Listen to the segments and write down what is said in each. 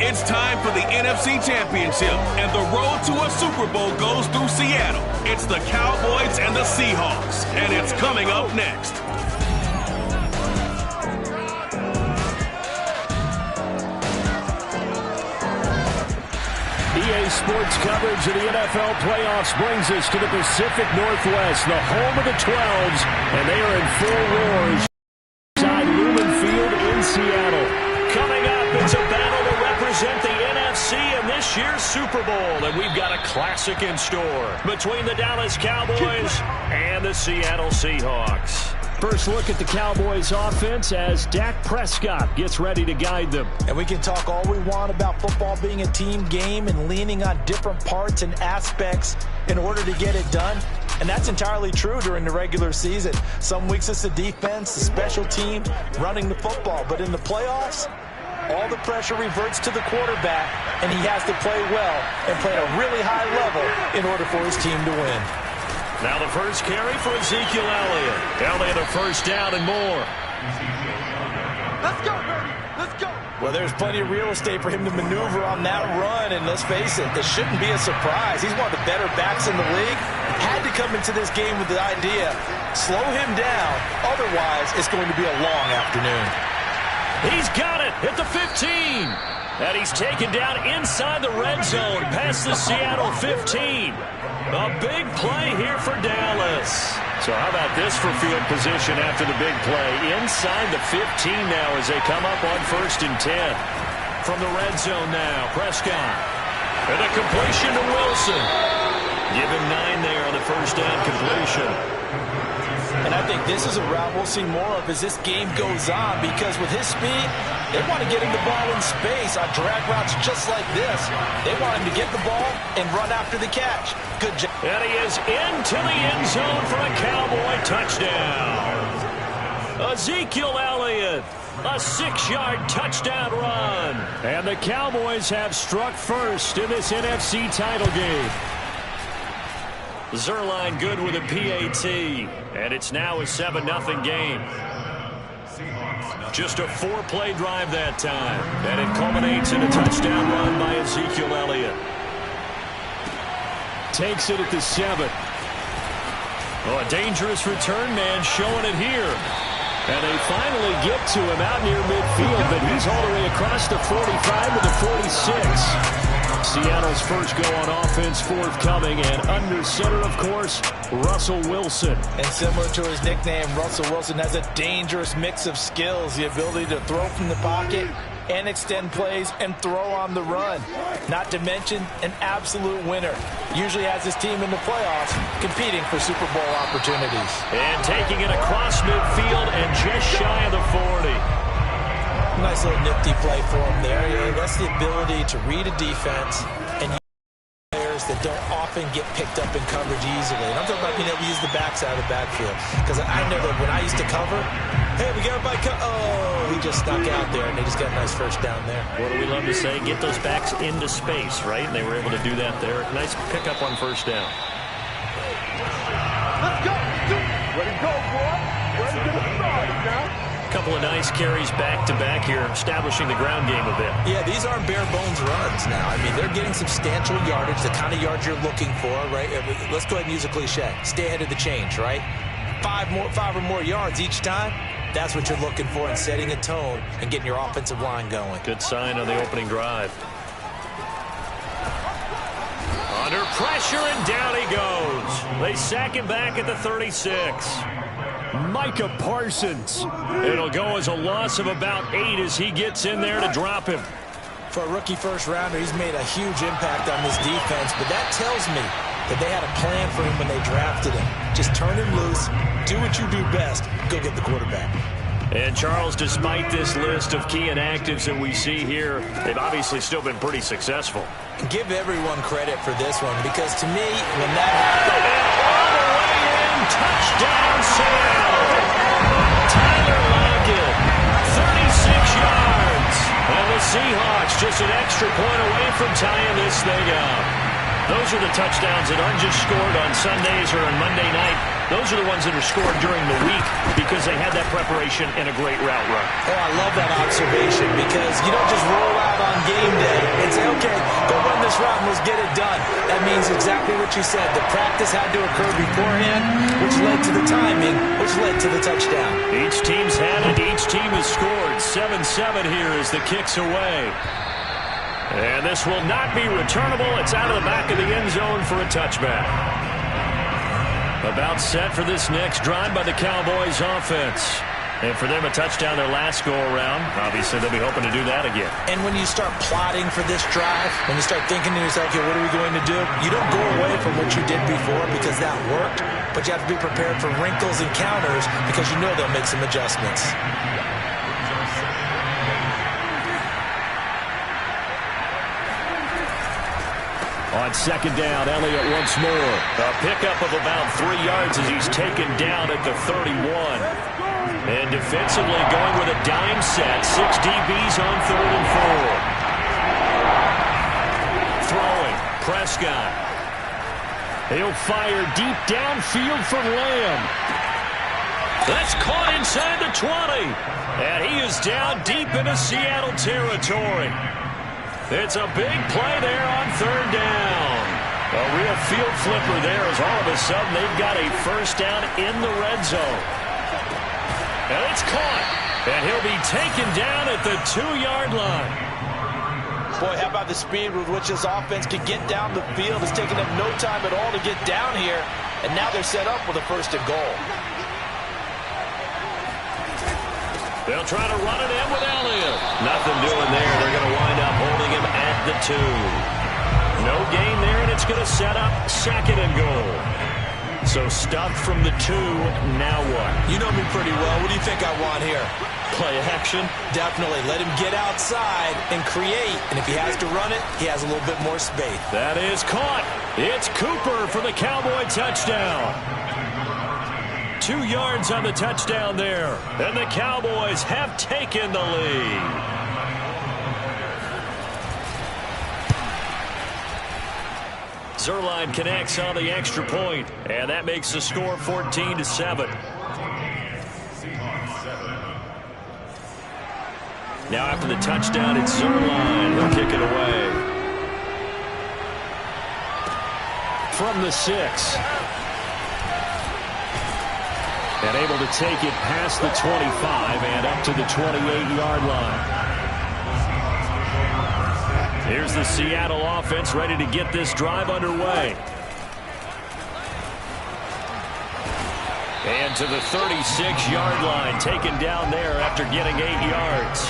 It's time for the NFC Championship, and the road to a Super Bowl goes through Seattle. It's the Cowboys and the Seahawks, and it's coming up next. EA Sports coverage of the NFL playoffs brings us to the Pacific Northwest, the home of the 12s, and they are in full roars inside Lumen Field in Seattle. Coming up, it's a battle to represent the NFC in this year's Super Bowl, and we've got a classic in store between the Dallas Cowboys and the Seattle Seahawks. First look at the Cowboys offense as Dak Prescott gets ready to guide them. And we can talk all we want about football being a team game and leaning on different parts and aspects in order to get it done. And that's entirely true during the regular season. Some weeks it's the defense, the special team, running the football. But in the playoffs, all the pressure reverts to the quarterback, and he has to play well and play at a really high level in order for his team to win. Now the first carry for Ezekiel Elliott. Elliott a first down and more. Let's go, Bernie. Let's go. Well, there's plenty of real estate for him to maneuver on that run, and let's face it, this shouldn't be a surprise. He's one of the better backs in the league. Had to come into this game with the idea, slow him down, otherwise it's going to be a long afternoon. He's got it at the 15. And he's taken down inside the red zone past the Seattle 15. A big play here for Dallas. So how about this for field position after the big play? Inside the 15 now as they come up on 1st and 10. From the red zone now, Prescott. And a completion to Wilson. Give him 9 there on the first down completion. And I think this is a route we'll see more of as this game goes on, because with his speed, they want to get him the ball in space on drag routes just like this. They want him to get the ball and run after the catch. Good job. And he is into the end zone for a Cowboy touchdown. Ezekiel Elliott, a 6-yard touchdown run. And the Cowboys have struck first in this NFC title game. Zerline good with a PAT, and it's now a 7-0 game. Just a 4-play drive that time, and it culminates in a touchdown run by Ezekiel Elliott. Takes it at the 7. Oh, a dangerous return man showing it here. And they finally get to him out near midfield, but he's all the way across the 45 to the 46. Seattle's first go on offense forthcoming, and under center, of course, Russell Wilson. And similar to his nickname, Russell Wilson has a dangerous mix of skills, the ability to throw from the pocket and extend plays and throw on the run. Not to mention an absolute winner. Usually has his team in the playoffs competing for Super Bowl opportunities. And taking it across midfield and just shy of the 40. Nice little nifty play for him there. Yeah, that's the ability to read a defense and use players that don't often get picked up in coverage easily. And I'm talking about being able to use the backside of the backfield. Because I know that when I used to cover, hey, we got everybody oh, he just snuck out there, and they just got a nice first down there. What do we love to say? Get those backs into space, right? And they were able to do that there. Nice pickup on first down. Let's go. Ready to go, boy. Ready to get it started now. Couple of nice carries back-to-back here, establishing the ground game a bit. Yeah, these aren't bare-bones runs now. I mean, they're getting substantial yardage, the kind of yards you're looking for, right? Let's go ahead and use a cliche. Stay ahead of the change, right? 5 or more yards each time. That's what you're looking for in setting a tone and getting your offensive line going. Good sign on the opening drive. Under pressure, and down he goes. They sack him back at the 36. Micah Parsons. It'll go as a loss of about 8 as he gets in there to drop him. For a rookie first-rounder, he's made a huge impact on this defense, but that tells me that they had a plan for him when they drafted him. Just turn him loose, do what you do best, go get the quarterback. And, Charles, despite this list of key inactives that we see here, they've obviously still been pretty successful. Give everyone credit for this one, because to me, when that happened, all the way in, touchdown Seattle. Tyler Lockett, 36 yards. And the Seahawks just an extra point away from tying this thing up. Those are the touchdowns that aren't just scored on Sundays or on Monday night. Those are the ones that are scored during the week because they had that preparation and a great route run. Oh, I love that observation because you don't just roll out on game day and say, okay, go run this route and let's get it done. That means exactly what you said. The practice had to occur beforehand, which led to the timing, which led to the touchdown. Each team's had it. Each team has scored. 7-7 here as the kick's away. And this will not be returnable. It's out of the back of the end zone for a touchback. About set for this next drive by the Cowboys offense. And for them, a touchdown their last go-around. Obviously, they'll be hoping to do that again. And when you start plotting for this drive, when you start thinking to yourself, okay, what are we going to do? You don't go away from what you did before because that worked, but you have to be prepared for wrinkles and counters because you know they'll make some adjustments. On second down, Elliott once more. A pickup of about 3 yards as he's taken down at the 31. And defensively going with a dime set. 6 DBs on 3rd and 4. Throwing. Prescott. He'll fire deep downfield for Lamb. That's caught inside the 20. And he is down deep into Seattle territory. It's a big play there on 3rd down. A real field flipper there as all of a sudden they've got a first down in the red zone. And it's caught. And he'll be taken down at the 2-yard line. Boy, how about the speed with which this offense can get down the field? It's taken them no time at all to get down here. And now they're set up with a 1st and goal. They'll try to run it in with Elliott. Nothing doing there. They're going to wind up holding him at the 2. No gain there, and it's going to set up 2nd and goal. So stuffed from the 2. Now what? You know me pretty well. What do you think I want here? Play action? Definitely. Let him get outside and create. And if he has to run it, he has a little bit more space. That is caught. It's Cooper for the Cowboy touchdown. 2 yards on the touchdown there. And the Cowboys have taken the lead. Zerline connects on the extra point, and that makes the score 14-7. Now after the touchdown, it's Zerline. He'll kick it away. From the 6. And able to take it past the 25 and up to the 28-yard line. Here's the Seattle offense ready to get this drive underway. And to the 36-yard line, taken down there after getting 8 yards.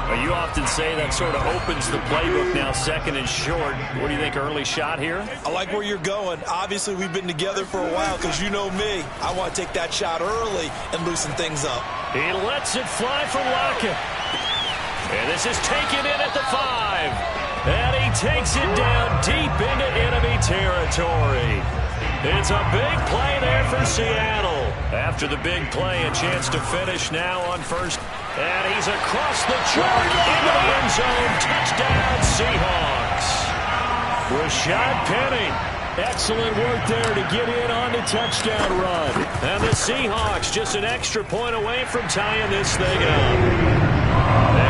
Well, you often say that sort of opens the playbook now, 2nd and short. What do you think, early shot here? I like where you're going. Obviously, we've been together for a while because you know me. I want to take that shot early and loosen things up. He lets it fly for Lockett. And this is taken in at the 5. And he takes it down deep into enemy territory. It's a big play there for Seattle. After the big play, a chance to finish now on 1st. And he's across the chalk into the end zone. Touchdown, Seahawks. Rashad Penny. Excellent work there to get in on the touchdown run. And the Seahawks just an extra point away from tying this thing up.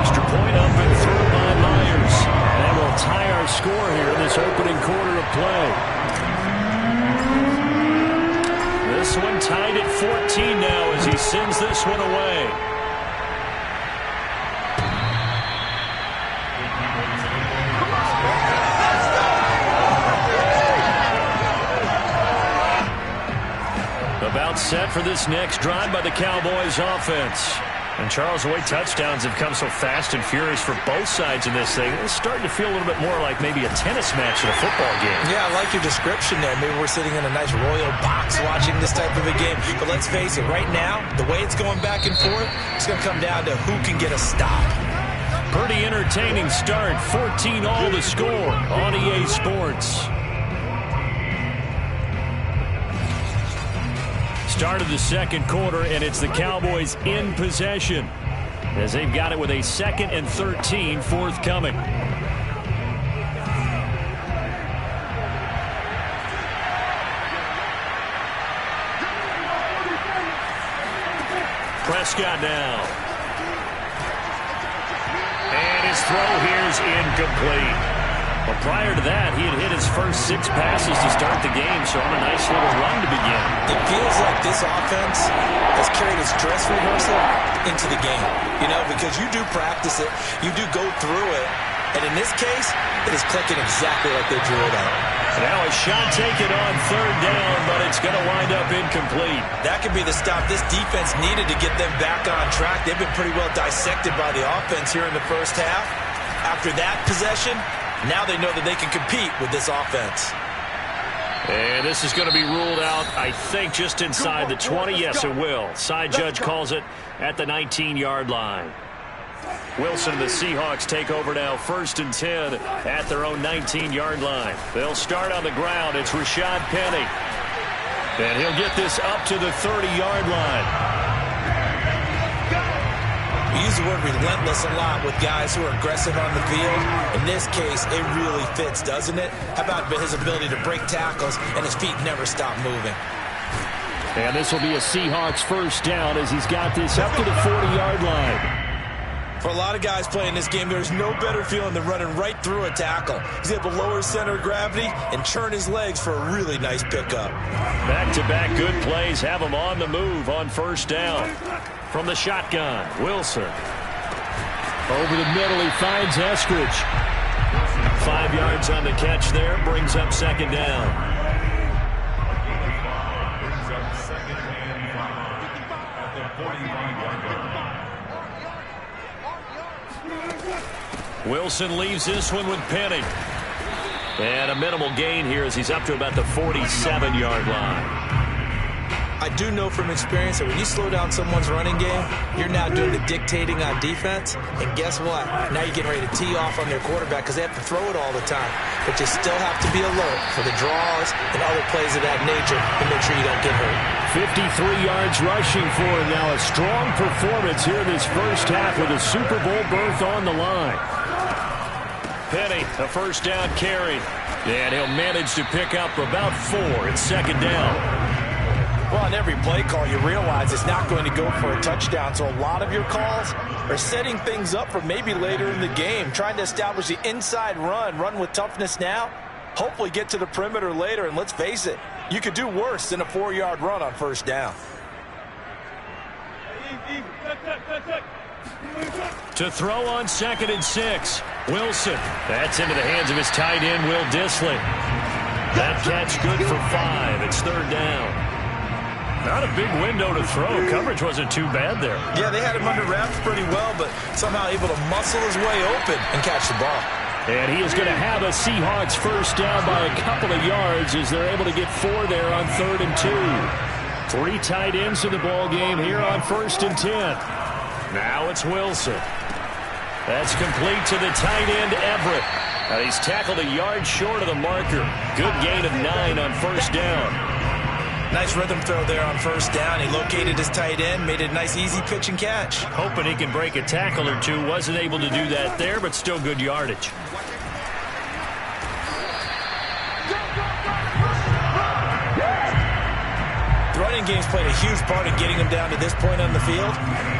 Extra point up and through by Myers. And we'll tie our score here in this opening quarter of play. This one tied at 14 now as he sends this one away. About set for this next drive by the Cowboys offense. And Charles, the way touchdowns have come so fast and furious for both sides in this thing, it's starting to feel a little bit more like maybe a tennis match in a football game. Yeah, I like your description there. Maybe we're sitting in a nice royal box watching this type of a game. But let's face it, right now, the way it's going back and forth, it's going to come down to who can get a stop. Pretty entertaining start. 14-all to score on EA Sports. Start of the 2nd quarter, and it's the Cowboys in possession as they've got it with a 2nd and 13 forthcoming. Prescott now. And his throw here is incomplete. Well, prior to that, he had hit his first 6 passes to start the game, so on a nice little run to begin. It feels like this offense has carried its dress rehearsal into the game, because you do practice it, you do go through it, and in this case, it is clicking exactly like they drew it out. Now a shot taken on 3rd down, but it's going to wind up incomplete. That could be the stop this defense needed to get them back on track. They've been pretty well dissected by the offense here in the first half. After that possession, now they know that they can compete with this offense. And this is going to be ruled out, I think, just inside the 20. Yes, it will. Side judge calls it at the 19-yard line. Wilson and the Seahawks take over now, 1st and 10 at their own 19-yard line. They'll start on the ground. It's Rashad Penny. And he'll get this up to the 30-yard line. We use the word relentless a lot with guys who are aggressive on the field. In this case, it really fits, doesn't it? How about his ability to break tackles and his feet never stop moving? And this will be a Seahawks 1st down as he's got this up to the 40-yard line. For a lot of guys playing this game, there's no better feeling than running right through a tackle. He's able to lower his center of gravity and churn his legs for a really nice pickup. Back-to-back good plays have him on the move on 1st down. From the shotgun, Wilson. Over the middle, he finds Eskridge. 5 yards on the catch there, brings up 2nd down. Wilson leaves this one with Penny. And a minimal gain here as he's up to about the 47-yard line. I do know from experience that when you slow down someone's running game, you're now doing the dictating on defense. And guess what? Now you're getting ready to tee off on their quarterback because they have to throw it all the time. But you still have to be alert for the draws and other plays of that nature to make sure you don't get hurt. 53 yards rushing for him now. A strong performance here in this first half with a Super Bowl berth on the line. Penny, a 1st down carry. And he'll manage to pick up about 4. It's 2nd down. Well, on every play call, you realize it's not going to go for a touchdown. So a lot of your calls are setting things up for maybe later in the game, trying to establish the inside run with toughness now, hopefully get to the perimeter later. And let's face it, you could do worse than a 4-yard run on 1st down. To throw on 2nd and 6. Wilson. That's into the hands of his tight end, Will Dissly. That catch good for 5. It's 3rd down. Not a big window to throw. Coverage wasn't too bad there. Yeah, they had him under wraps pretty well, but somehow able to muscle his way open and catch the ball. And he is going to have a Seahawks 1st down by a couple of yards as they're able to get 4 there on 3rd and 2. 3 tight ends in the ball game here on 1st and 10. Now it's Wilson. That's complete to the tight end, Everett. Now he's tackled a yard short of the marker. Good gain of 9 on 1st down. Nice rhythm throw there on 1st down. He located his tight end, made it a nice easy pitch and catch. Hoping he can break a tackle or two. Wasn't able to do that there, but still good yardage. The running game's played a huge part in getting him down to this point on the field.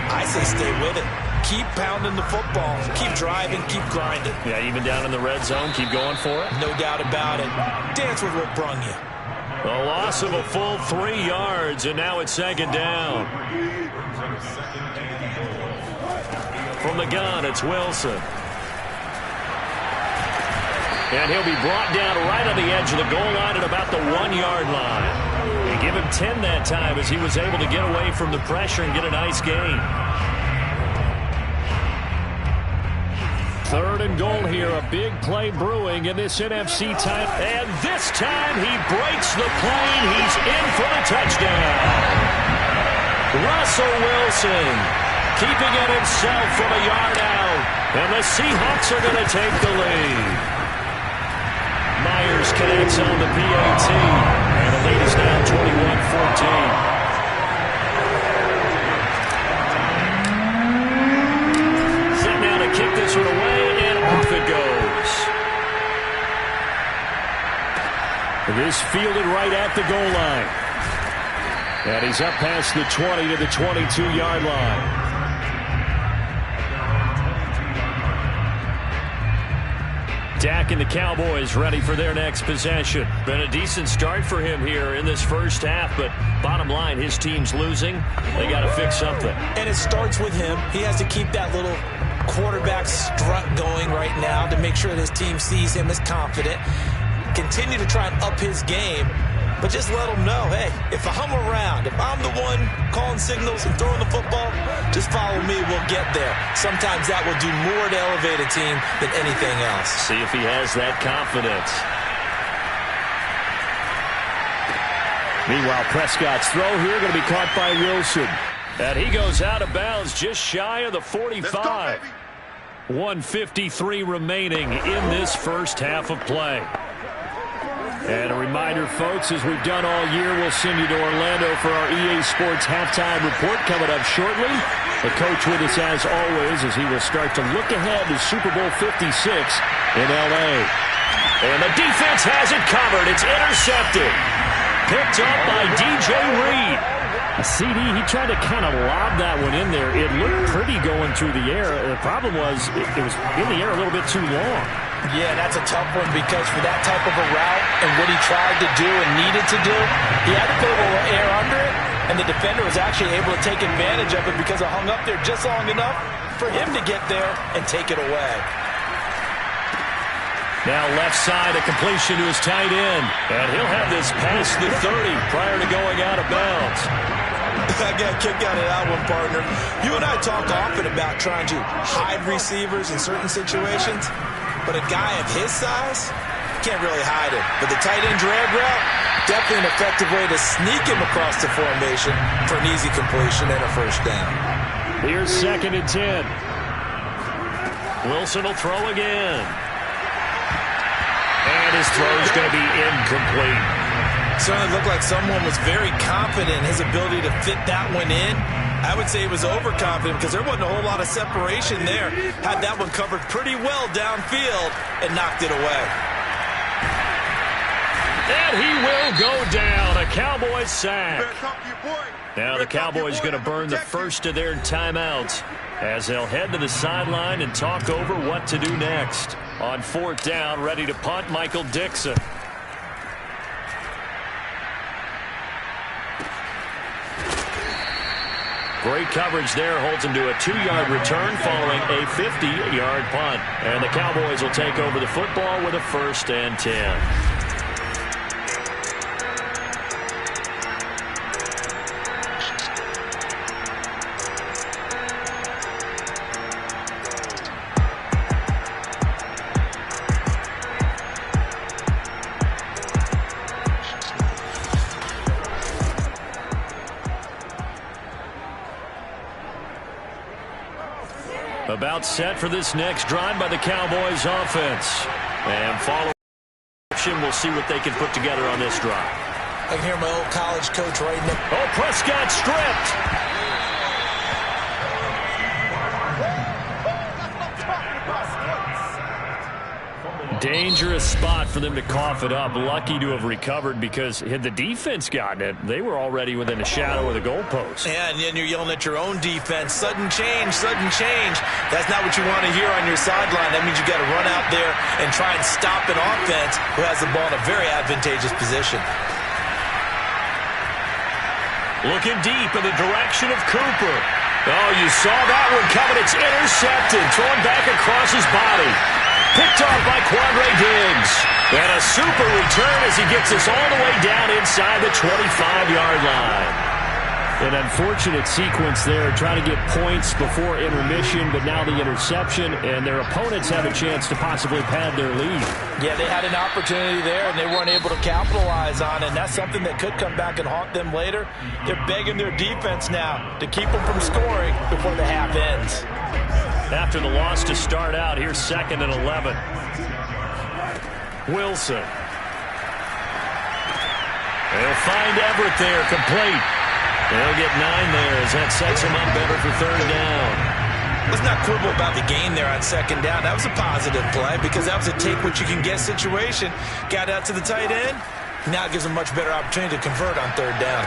I say stay with it. Keep pounding the football. Keep driving. Keep grinding. Yeah, even down in the red zone, keep going for it. No doubt about it. Dance with what brung you. A loss of a full 3 yards, and now it's 2nd down. From the gun, it's Wilson. And he'll be brought down right on the edge of the goal line at about the 1-yard line. They give him 10 that time as he was able to get away from the pressure and get a nice gain. 3rd and goal here, a big play brewing in this NFC title. And this time he breaks the plane. He's in for the touchdown. Russell Wilson keeping it himself from a yard out. And the Seahawks are going to take the lead. Myers connects on the PAT. And the lead is now 21-14. Kick this one away, and off it goes. This fielded right at the goal line. And he's up past the 20 to the 22-yard line. Dak and the Cowboys ready for their next possession. Been a decent start for him here in this first half, but bottom line, his team's losing. They got to fix something. And it starts with him. He has to keep that little quarterback strut going right now to make sure that his team sees him as confident. Continue to try and up his game, but just let him know, hey, if I'm around, if I'm the one calling signals and throwing the football, just follow me, we'll get there. Sometimes that will do more to elevate a team than anything else. See if he has that confidence. Meanwhile, Prescott's throw here going to be caught by Wilson. And he goes out of bounds just shy of the 45. 1:53 remaining in this first half of play. And a reminder, folks, as we've done all year, we'll send you to Orlando for our EA Sports halftime report coming up shortly. The coach with us as always as he will start to look ahead to Super Bowl 56 in L.A. And the defense has it covered. It's intercepted. Picked up by DJ Reed. A CD, he tried to kind of lob that one in there. It looked pretty going through the air. The problem was it was in the air a little bit too long. Yeah, that's a tough one because for that type of a route and what he tried to do and needed to do, he had to put a little air under it, and the defender was actually able to take advantage of it because it hung up there just long enough for him to get there and take it away. Now left side, a completion to his tight end, and he'll have this past the 30 prior to going out of bounds. I got a kick out of that one, partner. You and I talk often about trying to hide receivers in certain situations, but a guy of his size can't really hide him. But the tight end drag route, definitely an effective way to sneak him across the formation for an easy completion and a first down. Here's 2nd and 10. Wilson will throw again. And his throw is going to be incomplete. Certainly looked like someone was very confident in his ability to fit that one in. I would say he was overconfident because there wasn't a whole lot of separation there. Had that one covered pretty well downfield and knocked it away. And he will go down. A Cowboys sack. Now the Cowboys going to burn the first of their timeouts as they'll head to the sideline and talk over what to do next. On 4th down, ready to punt, Michael Dixon. Great coverage there, holds him to a 2-yard return following a 50-yard punt. And the Cowboys will take over the football with a 1st and 10. About set for this next drive by the Cowboys offense. And follow option. We'll see what they can put together on this drive. I can hear my old college coach right now. Oh, Prescott stripped. Dangerous spot for them to cough it up. Lucky to have recovered because had the defense gotten it, they were already within a shadow of the goalpost. Yeah, and then you're yelling at your own defense. Sudden change, sudden change. That's not what you want to hear on your sideline. That means you got to run out there and try and stop an offense who has the ball in a very advantageous position. Looking deep in the direction of Cooper. Oh, you saw that one coming. It's intercepted. Thrown back across his body. Picked off by Quandre Diggs. And a super return as he gets us all the way down inside the 25-yard line. An unfortunate sequence there, trying to get points before intermission, but now the interception, and their opponents have a chance to possibly pad their lead. Yeah, they had an opportunity there, and they weren't able to capitalize on it, and that's something that could come back and haunt them later. They're begging their defense now to keep them from scoring before the half ends. After the loss to start out, here's 2nd and 11. Wilson. They'll find Everett there, complete. They'll get 9 there as that sets him up better for 3rd down. Let's not quibble about the gain there on 2nd down. That was a positive play because that was a take-what-you-can-get situation. Got out to the tight end. Now it gives him a much better opportunity to convert on 3rd down.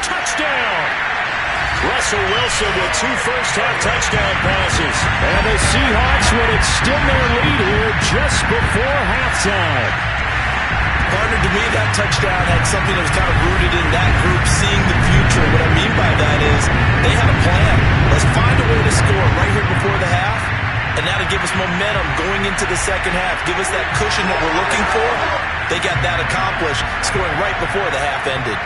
Touchdown! Russell Wilson with 2 first-half touchdown passes. And the Seahawks will extend their lead here just before halftime. Partner, to me, that touchdown had something that was kind of rooted in that group seeing the future. What I mean by that is they had a plan. Let's find a way to score right here before the half, and that'll give us momentum going into the second half. Give us that cushion that we're looking for. They got that accomplished, scoring right before the half ended.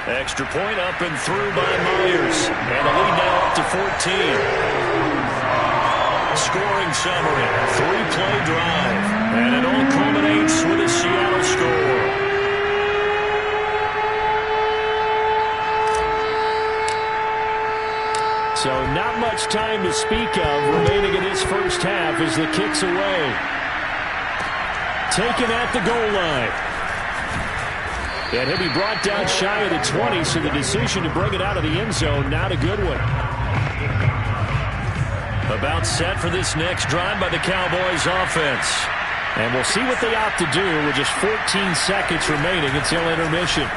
Extra point up and through by Myers. And the lead now up to 14. Scoring summary, 3-play drive. And it all culminates with a Seattle score. So not much time to speak of remaining in this first half as the kick's away. Taken at the goal line. And he'll be brought down shy of the 20, so the decision to bring it out of the end zone, not a good one. About set for this next drive by the Cowboys offense. And we'll see what they opt to do with just 14 seconds remaining until intermission.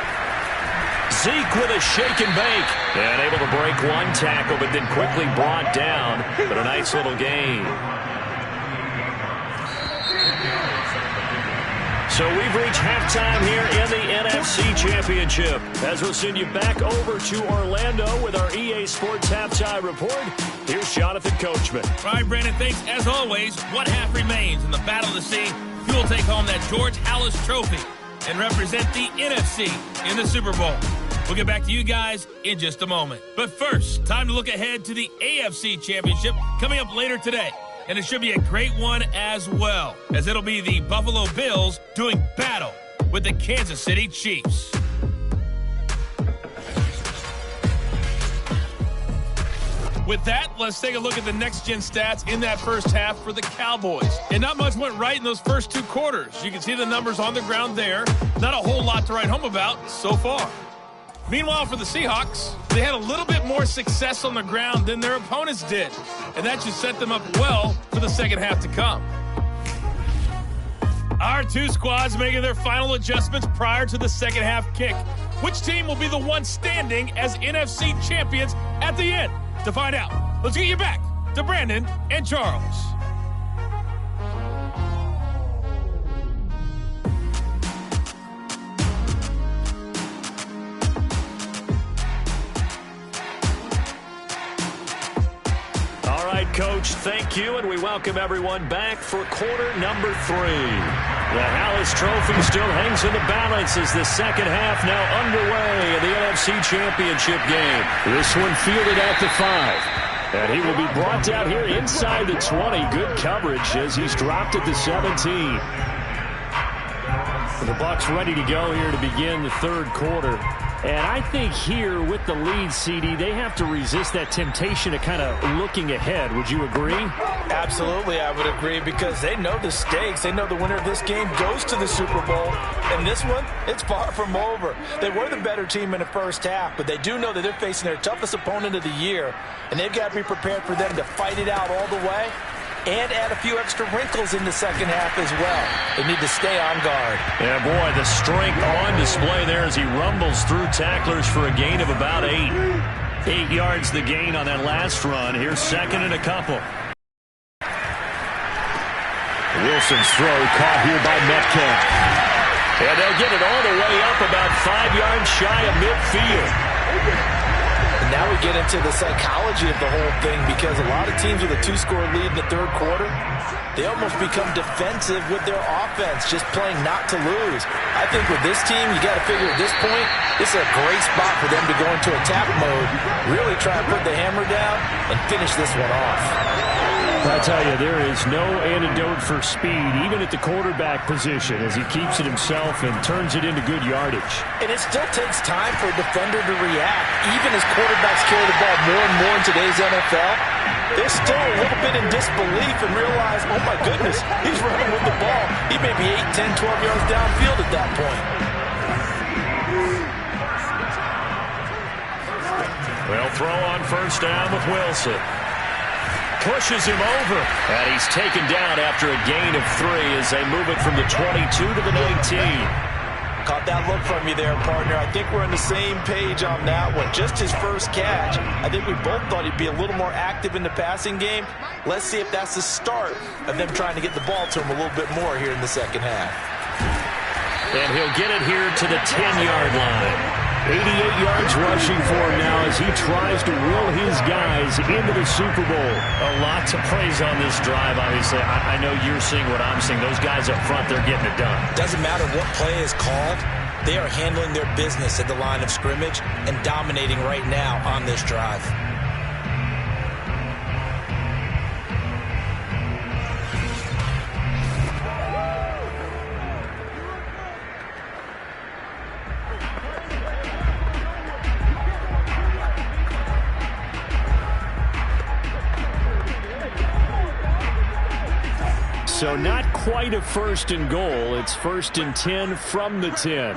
Zeke with a shake and bake. And able to break one tackle, but then quickly brought down. But a nice little gain. So we've reached halftime here in the NFC Championship. As we'll send you back over to Orlando with our EA Sports Halftime Report, here's Jonathan Coachman. All right, Brandon, thanks. As always, one half remains in the Battle of the Sea. Who will take home that George Halas Trophy and represent the NFC in the Super Bowl? We'll get back to you guys in just a moment. But first, time to look ahead to the AFC Championship coming up later today. And it should be a great one as well, as it'll be the Buffalo Bills doing battle with the Kansas City Chiefs. With that, let's take a look at the next-gen stats in that first half for the Cowboys. And not much went right in those first 2 quarters. You can see the numbers on the ground there. Not a whole lot to write home about so far. Meanwhile, for the Seahawks, they had a little bit more success on the ground than their opponents did. And that should set them up well for the second half to come. Our 2 squads making their final adjustments prior to the second half kick. Which team will be the one standing as NFC champions at the end? To find out, let's get you back to Brandon and Charles. Coach, thank you, and we welcome everyone back for quarter number 3. The Halas Trophy still hangs in the balance as the second half now underway in the NFC Championship game. This one fielded at the 5. And he will be brought down here inside the 20. Good coverage as he's dropped at the 17. The Bucs ready to go here to begin the third quarter. And I think here with the lead, CD, they have to resist that temptation to kind of looking ahead. Would you agree? Absolutely, I would agree, because they know the stakes. They know the winner of this game goes to the Super Bowl. And this one, it's far from over. They were the better team in the first half, but they do know that they're facing their toughest opponent of the year. And they've got to be prepared for them to fight it out all the way and add a few extra wrinkles in the second half as well. They need to stay on guard. Yeah, boy, the strength on display there as he rumbles through tacklers for a gain of about 8. 8 yards the gain on that last run. Here's second and a couple. Wilson's throw caught here by Metcalf. And they'll get it all the way up about 5 yards shy of midfield. Now we get into the psychology of the whole thing, because a lot of teams with a 2-score lead in the third quarter, they almost become defensive with their offense, just playing not to lose. I think with this team, you got to figure at this point, this is a great spot for them to go into attack mode, really try and put the hammer down and finish this one off. I tell you, there is no antidote for speed, even at the quarterback position, as he keeps it himself and turns it into good yardage. And it still takes time for a defender to react. Even as quarterbacks carry the ball more and more in today's NFL, they're still a little bit in disbelief and realize, oh my goodness, he's running with the ball. He may be 8, 10, 12 yards downfield at that point. Well, throw on first down with Wilson. pushes him over. And he's taken down after a gain of 3 as they move it from the 22 to the 19. Caught that look from you there, partner. I think we're on the same page on that one. Just his first catch. I think we both thought he'd be a little more active in the passing game. Let's see if that's the start of them trying to get the ball to him a little bit more here in the second half. And he'll get it here to the 10-yard line. 88 yards rushing for him now as he tries to will his guys into the Super Bowl. A lot to praise on this drive, obviously. I know you're seeing what I'm seeing. Those guys up front, they're getting it done. Doesn't matter what play is called. They are handling their business at the line of scrimmage and dominating right now on this drive. So not quite a first and goal. It's 1st and 10 from the 10.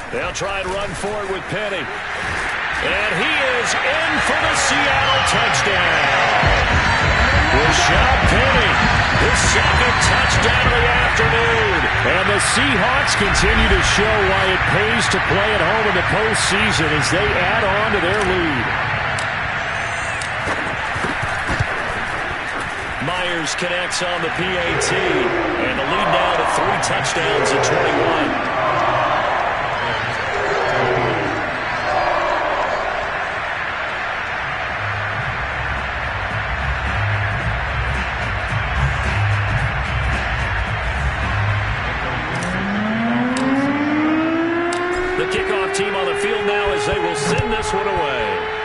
They'll try and run for it with Penny. And he is in for the Seattle touchdown. Rashad Penny, his second touchdown of the afternoon. And the Seahawks continue to show why it pays to play at home in the postseason as they add on to their lead. Myers connects on the PAT, and the lead now to 3 touchdowns at 21. The kickoff team on the field now as they will send this one away.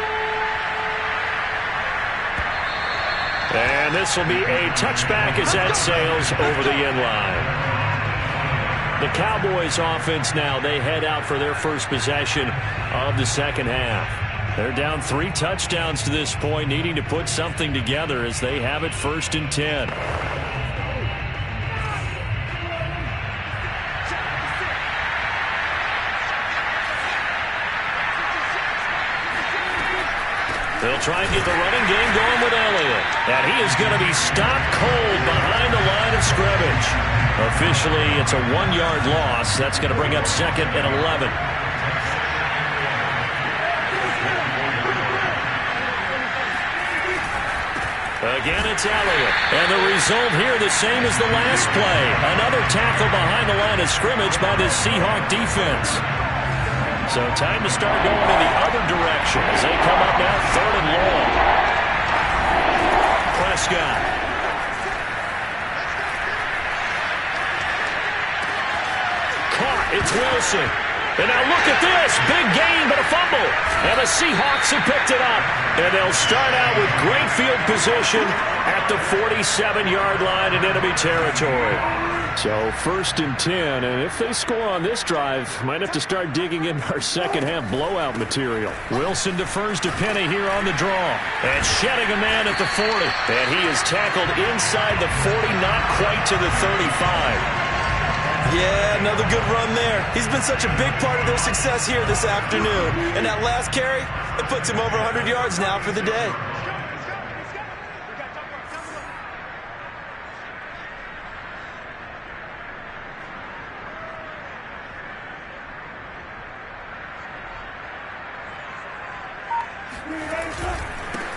And this will be a touchback as that sails over the end line. The Cowboys offense now, they head out for their first possession of the second half. They're down 3 touchdowns to this point, needing to put something together as they have it 1st and 10. They'll try and get the running game going with Elliott. And he is going to be stopped cold behind the line of scrimmage. Officially, it's a 1-yard loss. That's going to bring up 2nd and 11. Again, it's Elliott. And the result here the same as the last play. Another tackle behind the line of scrimmage by this Seahawk defense. So time to start going in the other direction as they come up now 3rd and long. Prescott. Caught. It's Wilson. And now look at this. Big gain, but a fumble. And the Seahawks have picked it up. And they'll start out with great field position at the 47-yard line in enemy territory. So 1st and 10, and if they score on this drive, might have to start digging in our second half blowout material. Wilson defers to Penny here on the draw. And shedding a man at the 40. And he is tackled inside the 40, not quite to the 35. Yeah, another good run there. He's been such a big part of their success here this afternoon. And that last carry, it puts him over 100 yards now for the day.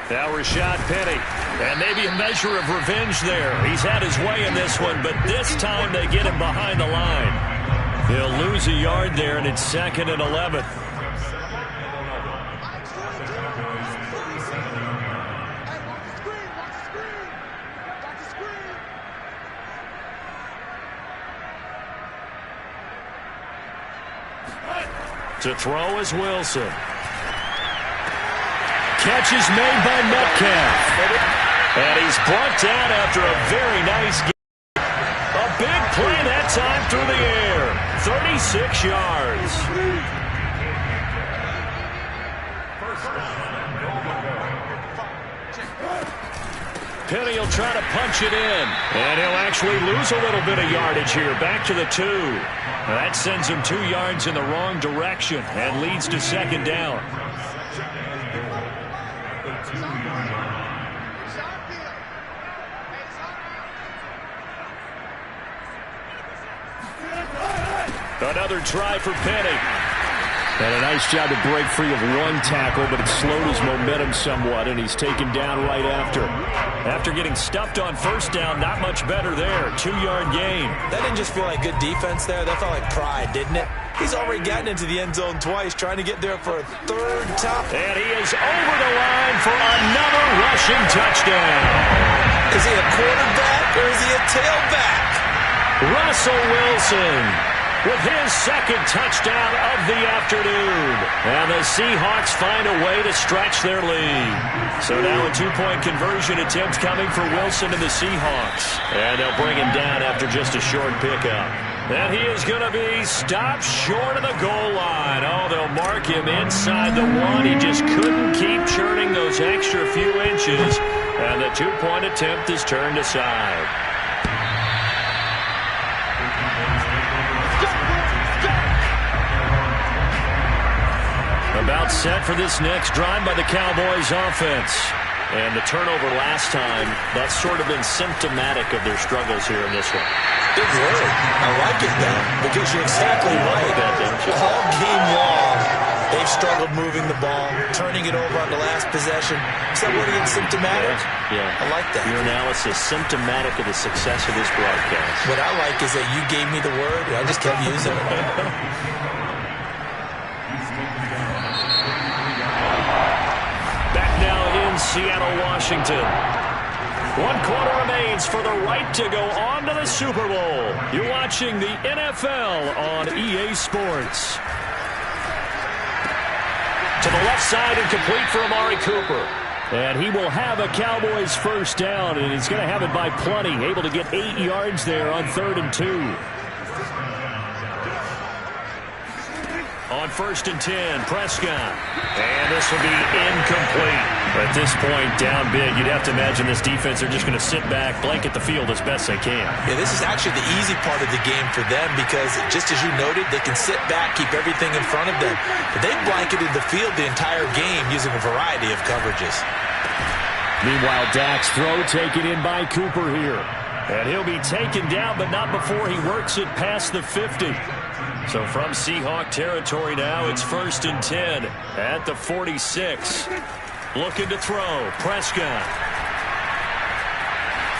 Now Rashad Penny, and maybe a measure of revenge there. He's had his way in this one, but this time they get him behind the line. He'll lose a yard there, and it's 2nd and 11. To throw is Wilson. Catch is made by Metcalf. And he's brought down after a very nice game. A big play that time through the air. 36 yards. Penny will try to punch it in. And he'll actually lose a little bit of yardage here. Back to the 2. That sends him 2 yards in the wrong direction and leads to 2nd down. another try for Penny. And a nice job to break free of one tackle, but it slowed his momentum somewhat, and he's taken down right after. After getting stuffed on first down, not much better there. 2-yard gain. That didn't just feel like good defense there. That felt like pride, didn't it? He's already gotten into the end zone twice, trying to get there for a third time. And he is over the line for another rushing touchdown. Is he a quarterback or is he a tailback? Russell Wilson with his second touchdown of the afternoon. And the Seahawks find a way to stretch their lead. So now a 2-point conversion attempt coming for Wilson and the Seahawks. And they'll bring him down after just a short pickup. And he is going to be stopped short of the goal line. Oh, they'll mark him inside the 1. He just couldn't keep churning those extra few inches. And the 2-point attempt is turned aside. About set for this next drive by the Cowboys offense. And the turnover last time, that's sort of been symptomatic of their struggles here in this one. Big word. I like it, Ben, because you're exactly right. All game long, they've struggled moving the ball, turning it over on the last possession. Is that word again, symptomatic? Yeah. I like that. Your analysis, symptomatic of the success of this broadcast. What I like is that you gave me the word, and I just kept using it. Back now in Seattle, Washington. 1 quarter remains for the right to go on to the Super Bowl. You're watching the NFL on EA Sports. To the left side and complete for Amari Cooper. And he will have a Cowboys first down, and he's going to have it by plenty. Able to get 8 yards there on 3rd and 2. On 1st and 10, Prescott. And this will be incomplete. At this point, down big, you'd have to imagine this defense are just going to sit back, blanket the field as best they can. Yeah, this is actually the easy part of the game for them because, just as you noted, they can sit back, keep everything in front of them. But they've blanketed the field the entire game using a variety of coverages. Meanwhile, Dak's throw taken in by Cooper here. And he'll be taken down, but not before he works it past the 50. So from Seahawk territory now, it's 1st and 10 at the 46. Looking to throw. Prescott.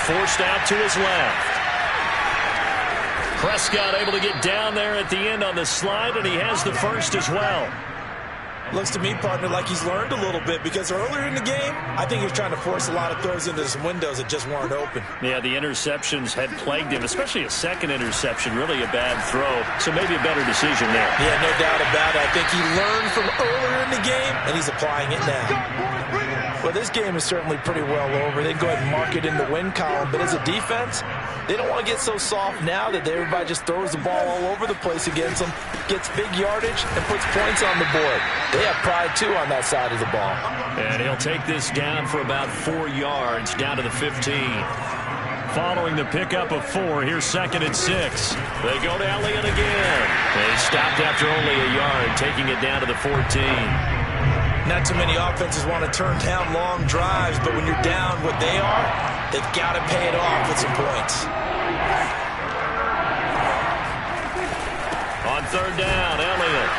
Forced out to his left. Prescott able to get down there at the end on the slide, and he has the first as well. Looks to me, partner, like he's learned a little bit because earlier in the game, I think he was trying to force a lot of throws into some windows that just weren't open. Yeah, the interceptions had plagued him, especially a second interception, really a bad throw. So maybe a better decision there. Yeah, no doubt about it. I think he learned from earlier in the game, and he's applying it now. Well, this game is certainly pretty well over. They can go ahead and mark it in the win column, but as a defense, they don't want to get so soft now that everybody just throws the ball all over the place against them, gets big yardage, and puts points on the board. They have pride, too, on that side of the ball. And he'll take this down for about 4 yards, down to the 15. Following the pickup of 4, here's 2nd and 6. They go to Elliott again. They stopped after only a yard, taking it down to the 14. Not too many offenses want to turn down long drives, but when you're down what they are, they've got to pay it off with some points. On 3rd down, Elliott.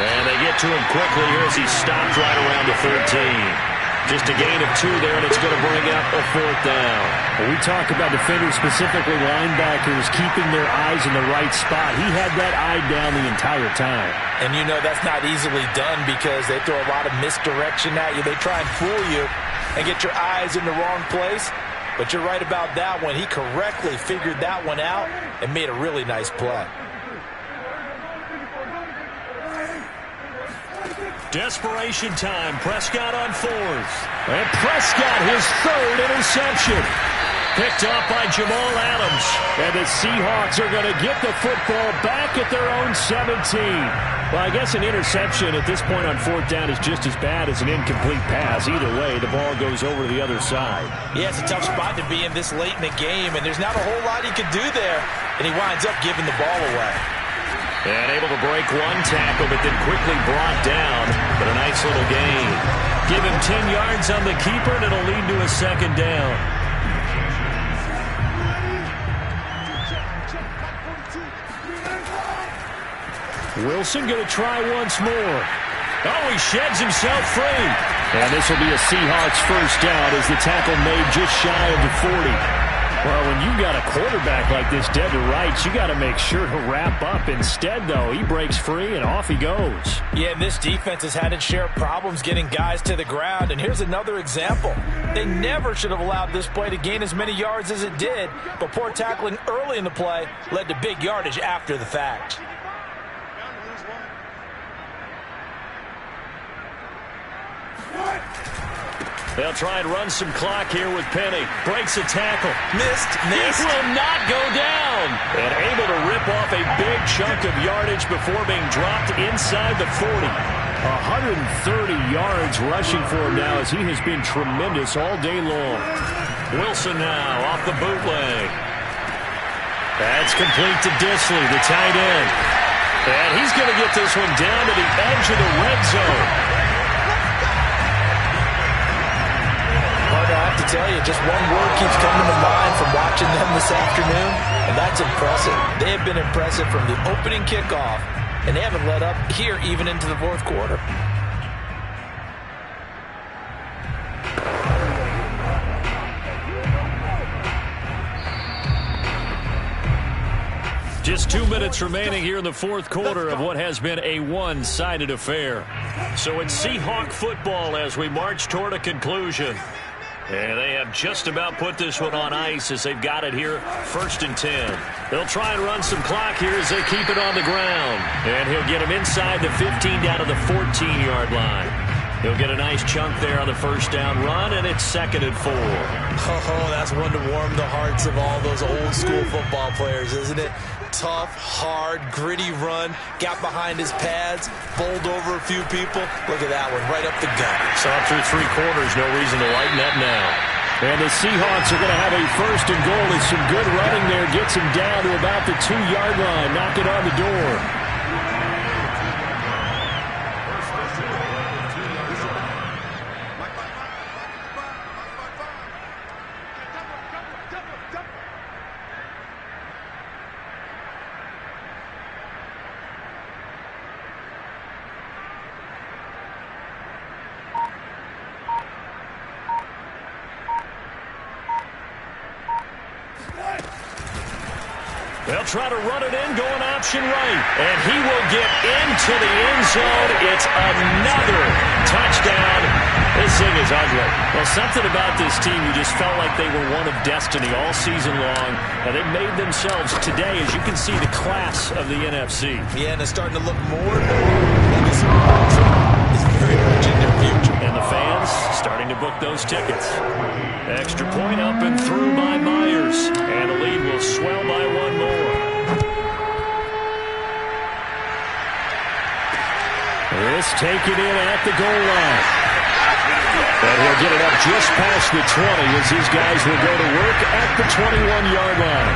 And they get to him quickly here as he stopped right around the 13. Just a gain of 2 there, and it's going to bring up a 4th down. When we talk about defenders, specifically linebackers, keeping their eyes in the right spot. He had that eye down the entire time. And you know that's not easily done because they throw a lot of misdirection at you. They try and fool you and get your eyes in the wrong place. But you're right about that one. He correctly figured that one out and made a really nice play. Desperation time. Prescott on 4th. And Prescott, his 3rd interception. Picked off by Jamal Adams. And the Seahawks are going to get the football back at their own 17. Well, I guess an interception at this point on 4th down is just as bad as an incomplete pass. Either way, the ball goes over to the other side. Yeah, it's a tough spot to be in this late in the game, and there's not a whole lot he could do there, and he winds up giving the ball away. And able to break 1 tackle, but then quickly brought down. But a nice little gain. Give him 10 yards on the keeper, and it'll lead to a 2nd down. Wilson going to try once more. Oh, he sheds himself free. And this will be a Seahawks first down as the tackle made just shy of the 40. Well, when you got a quarterback like this dead to rights, you got to make sure to wrap up. Instead, though, he breaks free and off he goes. Yeah, and this defense has had its share of problems getting guys to the ground. And here's another example. They never should have allowed this play to gain as many yards as it did. But poor tackling early in the play led to big yardage after the fact. They'll try and run some clock here with Penny. Breaks a tackle. Missed. This will not go down. And able to rip off a big chunk of yardage before being dropped inside the 40. 130 yards rushing for him now as he has been tremendous all day long. Wilson now off the bootleg. That's complete to Disley, the tight end. And he's going to get this one down to the edge of the red zone. I have to tell you, just one word keeps coming to mind from watching them this afternoon, and that's impressive. They have been impressive from the opening kickoff, and they haven't let up here even into the fourth quarter. Just 2 minutes remaining here in the fourth quarter of what has been a one-sided affair. So it's Seahawk football as we march toward a conclusion. And they have just about put this one on ice as they've got it here, 1st and 10. They'll try and run some clock here as they keep it on the ground. And he'll get him inside the 15 down to the 14-yard line. He'll get a nice chunk there on the first down run, and it's 2nd and 4. Oh, that's one to warm the hearts of all those old-school football players, isn't it? Tough, hard, gritty run, got behind his pads, bowled over a few people. Look at that one, right up the gut. So through 3 quarters, no reason to lighten up now. And the Seahawks are going to have a 1st and goal. It's some good running there. Gets him down to about the 2-yard line. Knock it on the door. They'll try to run it in, going option right. And he will get into the end zone. It's another touchdown. This thing is ugly. Well, something about this team, you just felt like they were one of destiny all season long. And they made themselves today, as you can see, the class of the NFC. Yeah, and it's starting to look more and more like this is very much in their future. And the fans starting to book those tickets. Extra point up and through by Myers. And the lead will swell by one more. This taken in at the goal line. And he'll get it up just past the 20 as these guys will go to work at the 21-yard line.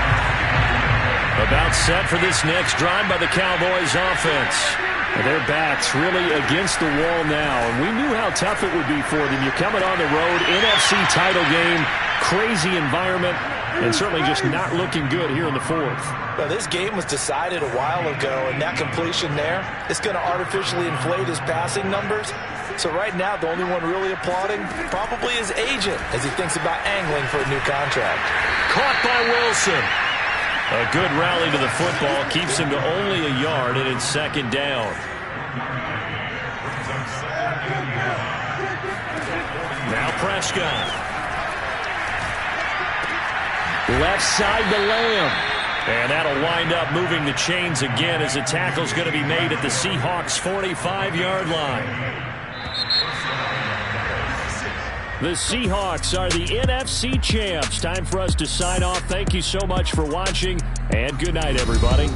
About set for this next drive by the Cowboys offense. And their backs really against the wall now. And we knew how tough it would be for them. You're coming on the road, NFC title game, crazy environment, and certainly just not looking good here in the fourth. Well, this game was decided a while ago, and that completion there is going to artificially inflate his passing numbers. So right now, the only one really applauding probably his agent as he thinks about angling for a new contract. Caught by Wilson. A good rally to the football keeps him to only a yard, and it's 2nd down. Now Prescott. Left side to Lamb. And that'll wind up moving the chains again as the tackle's going to be made at the Seahawks' 45-yard line. The Seahawks are the NFC champs. Time for us to sign off. Thank you so much for watching, and good night, everybody.